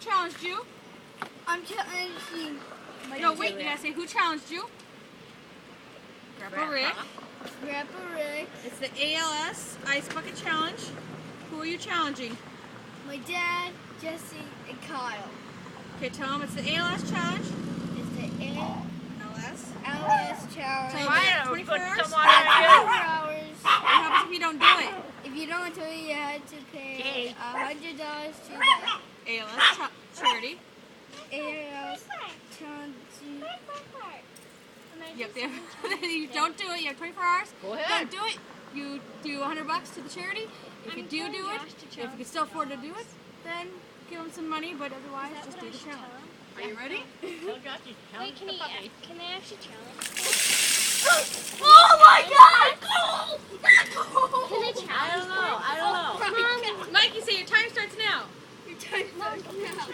challenged you? I'm challenging. No, wait, you gotta say who challenged you? Grandpa Rick. Grandpa Rick. It's the ALS Ice Bucket Challenge. Who are you challenging? My dad, Jesse, and Kyle. Okay, tell them it's the ALS Challenge. It's the ALS. ALS challenge. Tell them Why you have don't 24 put hours. someone 24 on you? hours. What happens if you don't do it? If you don't do it, you have to pay $100 to the ALS charity. ALS challenge. Yep, you don't do it, you have 24 hours. Go Don't ahead. do it, you do $100 to the charity. If you do it, if you can still afford to do it, then give them some money, but otherwise just do the challenge. Are you ready? Tell Jackie, Wait, challenge the puppy. can I actually challenge? Oh my God! Can I challenge? I don't know. Mikey, say your time starts now. Your time starts now.